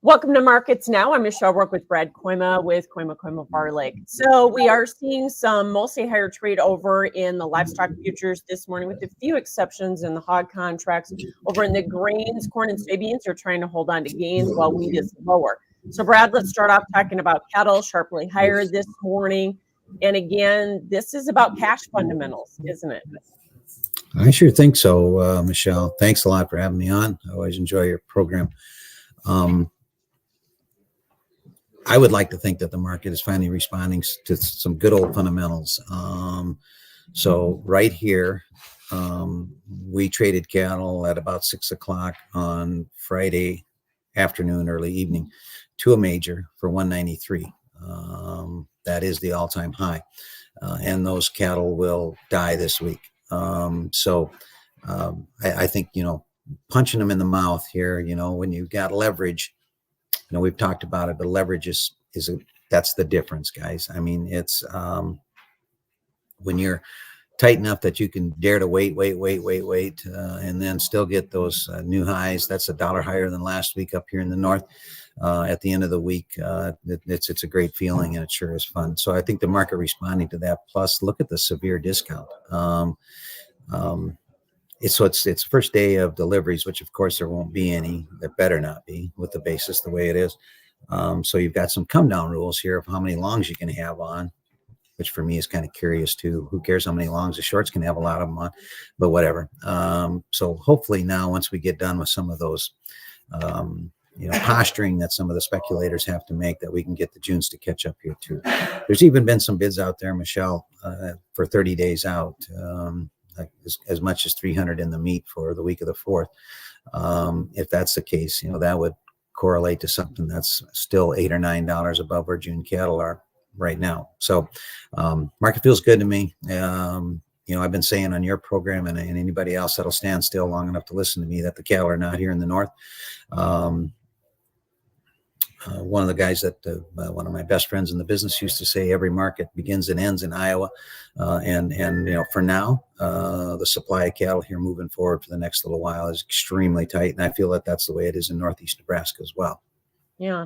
Welcome to Markets Now. I'm Michelle Rook with Brad Kooima with Kooima Kooima Varilek. So we are seeing some mostly higher trade over in the livestock futures this morning, with a few exceptions in the hog contracts. Over in the grains, corn and soybeans are trying to hold on to gains while wheat is lower. So Brad, let's start off talking about cattle sharply higher this morning. And again, this is about cash fundamentals, isn't it? I sure think so, Michelle. Thanks a lot for having me on. I always enjoy your program. I would like to think that the market is finally responding to some good old fundamentals. So right here, we traded cattle at about 6 o'clock on Friday afternoon, early evening, to a major for 193. That is the all-time high, and those cattle will die this week. I think, punching them in the mouth here, when you've got leverage, we've talked about it, but leverage that's the difference, guys. I mean, it's when you're tight enough that you can dare to wait, and then still get those new highs. That's $1 higher than last week up here in the north. At the end of the week, it's a great feeling, and it sure is fun. So I think the market responding to that. Plus, look at the severe discount. It's first day of deliveries, which of course there won't be any. There better not be, with the basis the way it is. So you've got some come down rules here of how many longs you can have on, which for me is kind of curious too. Who cares how many longs? The shorts can have a lot of them on, but whatever. So hopefully now, once we get done with some of those, posturing that some of the speculators have to make, that we can get the Junes to catch up here too. There's even been some bids out there, Michelle, for 30 days out. Like as much as 300 in the meat for the week of the 4th. If that's the case, that would correlate to something that's still $8 or $9 above where June cattle are right now. So market feels good to me. I've been saying on your program and anybody else that'll stand still long enough to listen to me that the cattle are not here in the north. One of the guys that one of my best friends in the business used to say, every market begins and ends in Iowa. For now, the supply of cattle here moving forward for the next little while is extremely tight. And I feel that that's the way it is in Northeast Nebraska as well. Yeah.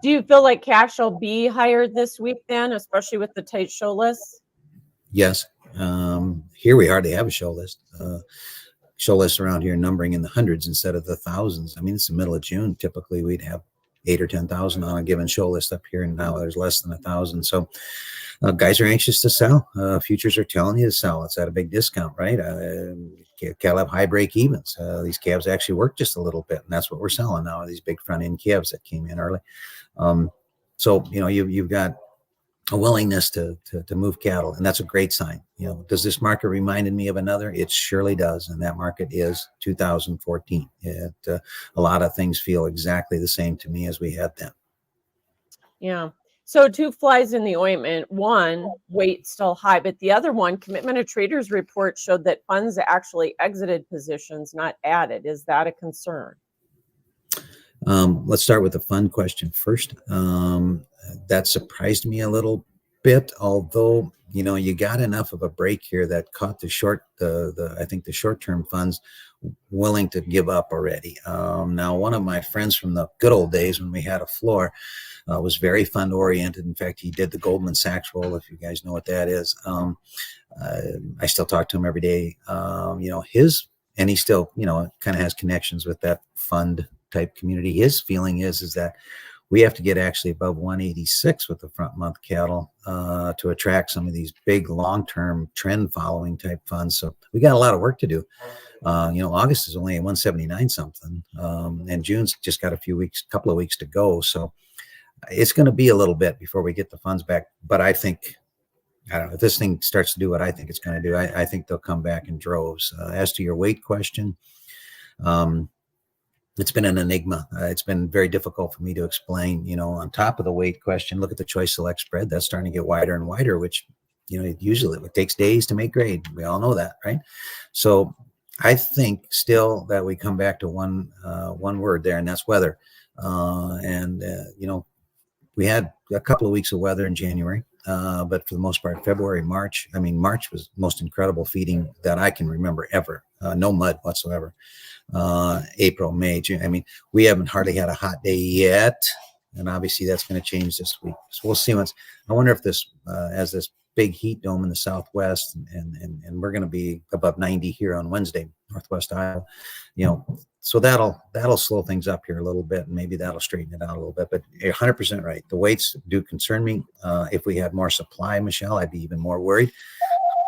Do you feel like cash will be higher this week then, especially with the tight show list? Yes. Here we hardly have a show list. Show lists around here numbering in the hundreds instead of the thousands. I mean, it's the middle of June. Typically, we'd have 8,000 or 10,000 on a given show list up here, and now there's less than 1,000. So guys are anxious to sell. Futures are telling you to sell. It's at a big discount, right? Cattle have high break evens. These calves actually work just a little bit, and that's what we're selling now, are these big front end calves that came in early. You've got a willingness to move cattle, and that's a great sign. Does this market reminded me of another? It surely does, and that market is 2014. A lot of things feel exactly the same to me as we had then. Yeah. So two flies in the ointment. One, weight still high, but the other one, Commitment of Traders report showed that funds actually exited positions, not added. Is that a concern? Let's start with the fund question first. That surprised me a little bit, although you got enough of a break here that caught the short-term funds willing to give up already. Now, one of my friends from the good old days when we had a floor was very fund oriented. In fact, he did the Goldman Sachs roll, if you guys know what that is. I still talk to him every day. And he still kind of has connections with that fund type community. His feeling is that we have to get actually above 186 with the front month cattle to attract some of these big long-term trend following type funds. So we got a lot of work to do. August is only at 179 something, and June's just got a couple of weeks to go. So it's going to be a little bit before we get the funds back. But I don't know, if this thing starts to do what I think it's going to do, I think they'll come back in droves. As to your weight question, it's been an enigma. It's been very difficult for me to explain. On top of the weight question, look at the choice select spread. That's starting to get wider and wider, which, usually it takes days to make grade. We all know that, right? So I think still that we come back to one word there, and that's weather. We had a couple of weeks of weather in January. but for the most part, February, March. I mean, March was the most incredible feeding that I can remember ever. No mud whatsoever. April, May, June. I mean, we haven't hardly had a hot day yet, and obviously that's going to change this week. So we'll see. I wonder if this, as this big heat dome in the Southwest, and we're going to be above 90 here on Wednesday, Northwest Iowa. So that'll slow things up here a little bit, and maybe that'll straighten it out a little bit. But you're 100% right. The weights do concern me. If we had more supply, Michelle, I'd be even more worried.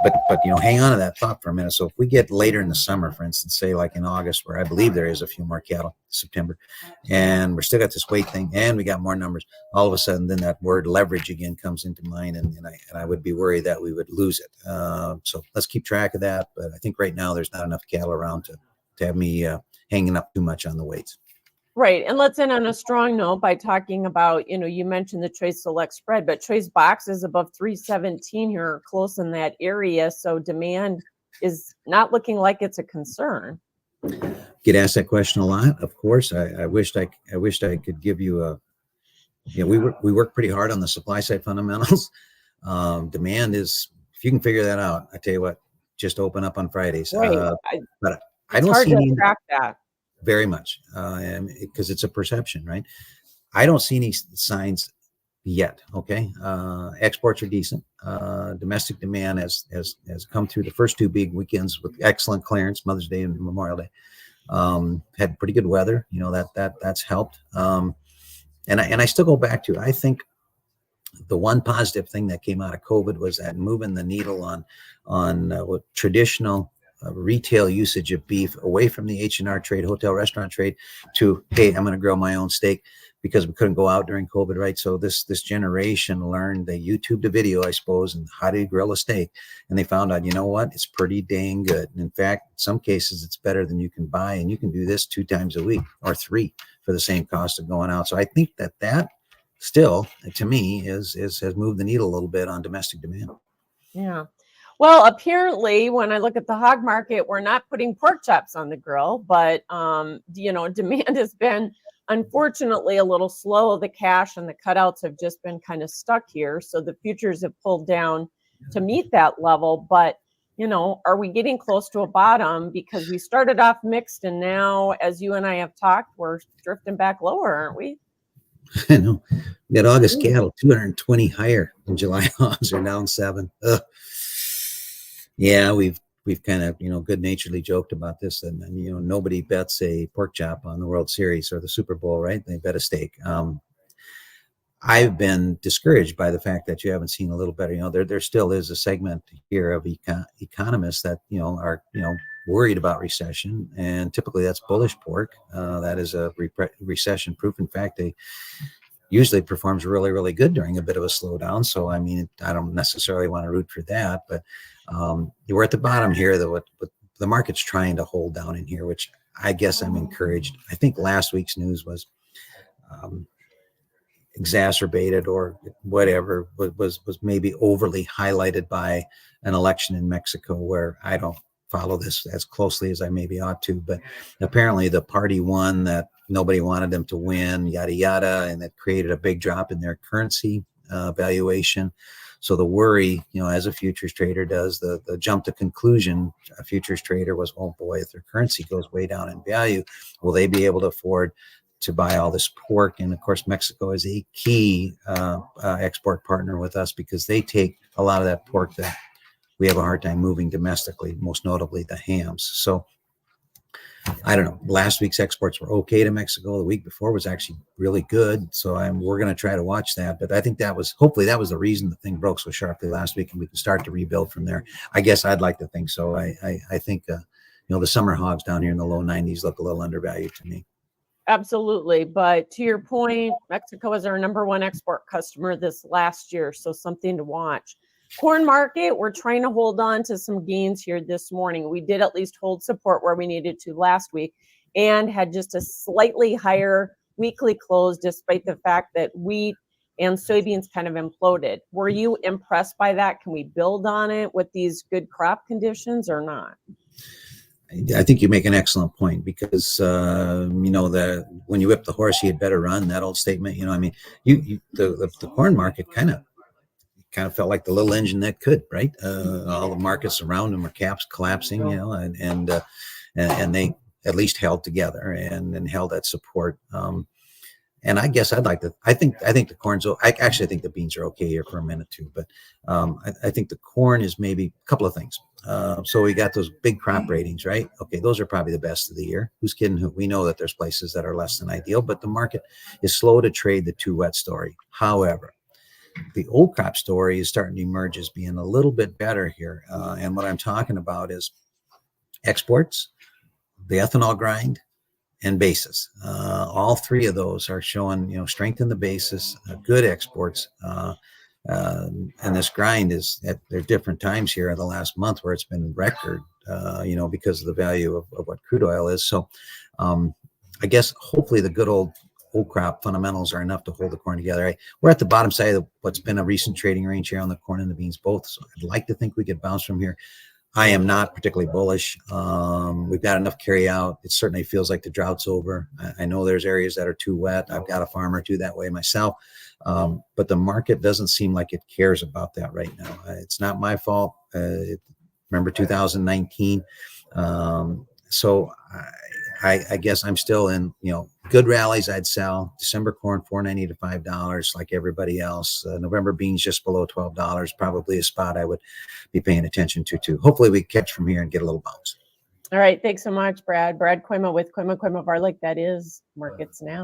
But hang on to that thought for a minute. So if we get later in the summer, for instance, say like in August, where I believe there is a few more cattle, September, and we're still got this weight thing, and we got more numbers, all of a sudden, then that word leverage again comes into mind, and I would be worried that we would lose it. So let's keep track of that. But I think right now there's not enough cattle around to have me hanging up too much on the weights. Right. And let's end on a strong note by talking about, you mentioned the Choice Select spread, but Choice Box is above 317 here, close in that area. So demand is not looking like it's a concern. Get asked that question a lot. Of course, I wished I could give you we work pretty hard on the supply side fundamentals. Demand is, if you can figure that out, I tell you what, just open up on Fridays. Right. But I don't hard see to track that. Very much, because it's a perception, right? I don't see any signs yet. Okay, exports are decent. Domestic demand has come through the first two big weekends with excellent clearance, Mother's Day and Memorial Day. Had pretty good weather. That's helped. And I still go back to, I think the one positive thing that came out of COVID was that moving the needle on what traditional retail usage of beef away from the H&R trade, hotel restaurant trade, to, hey, I'm going to grill my own steak, because we couldn't go out during COVID, right? So this generation learned, they YouTubed a video, I suppose, and how to grill a steak, and they found out, you know what, it's pretty dang good. And in fact, in some cases, it's better than you can buy, and you can do this 2 times a week or 3 for the same cost of going out. So I think that still, to me, has moved the needle a little bit on domestic demand. Yeah. Well, apparently, when I look at the hog market, we're not putting pork chops on the grill, but demand has been, unfortunately, a little slow. The cash and the cutouts have just been kind of stuck here. So the futures have pulled down to meet that level. But, are we getting close to a bottom? Because we started off mixed, and now, as you and I have talked, we're drifting back lower, aren't we? I know. We got August cattle 220 higher, and July hogs are down 7. Ugh. Yeah, we've kind of, good naturedly joked about this, and nobody bets a pork chop on the World Series or the Super Bowl, right? They bet a steak. I've been discouraged by the fact that you haven't seen a little better. There still is a segment here of economists that are worried about recession, and typically that's bullish pork. That is a recession proof. In fact, they usually performs really, really good during a bit of a slowdown. So, I mean, I don't necessarily want to root for that, but we're at the bottom here. What the market's trying to hold down in here, which I guess I'm encouraged. I think last week's news was exacerbated, or whatever, was maybe overly highlighted by an election in Mexico, where I don't follow this as closely as I maybe ought to, but apparently the party won that nobody wanted them to win, yada yada, and that created a big drop in their currency valuation. So the worry, as a futures trader does, the jump to conclusion, a futures trader was, oh boy, if their currency goes way down in value, will they be able to afford to buy all this pork? And of course, Mexico is a key export partner with us, because they take a lot of that pork that we have a hard time moving domestically, most notably the hams. So I don't know. Last week's exports were okay to Mexico. The week before was actually really good. So we're going to try to watch that. But I think hopefully that was the reason the thing broke so sharply last week, and we can start to rebuild from there. I guess I'd like to think so. I think, the summer hogs down here in the low 90s look a little undervalued to me. Absolutely. But to your point, Mexico is our #1 export customer this last year. So something to watch. Corn market, we're trying to hold on to some gains here this morning. We did at least hold support where we needed to last week, and had just a slightly higher weekly close, despite the fact that wheat and soybeans kind of imploded. Were you impressed by that? Can we build on it with these good crop conditions or not? I think you make an excellent point, because when you whip the horse, you had better run. That old statement, the corn market kind of kind of felt like the little engine that could, right? All the markets around them are caps collapsing, you know, and they at least held together and held that support. And I guess I'd like to. I think the corn's. I actually think the beans are okay here for a minute too, but I think the corn is maybe a couple of things. So we got those big crop ratings, right? Okay, those are probably the best of the year. Who's kidding? We know that there's places that are less than ideal, but the market is slow to trade the too wet story. However, the old crop story is starting to emerge as being a little bit better here, and what I'm talking about is exports, the ethanol grind, and basis. All three of those are showing, you know, strength in the basis, good exports. And this grind is at there are different times here in the last month where it's been record, you know, because of the value of what crude oil is. So I guess hopefully the good old crop fundamentals are enough to hold the corn together. We're at the bottom side of what's been a recent trading range here on the corn and the beans both. So I'd like to think we could bounce from here. I am not particularly bullish. We've got enough carry out. It certainly feels like the drought's over. I know there's areas that are too wet. I've got a farm or two that way myself. But the market doesn't seem like it cares about that right now. It's not my fault. Remember 2019. So I guess I'm still in, you know, good rallies I'd sell. December corn, $4.90 to $5 like everybody else. November beans just below $12, probably a spot I would be paying attention to too. Hopefully we catch from here and get a little bounce. All right. Thanks so much, Brad. Brad Kooima with Kooima Kooima Varilek. That is Markets Now.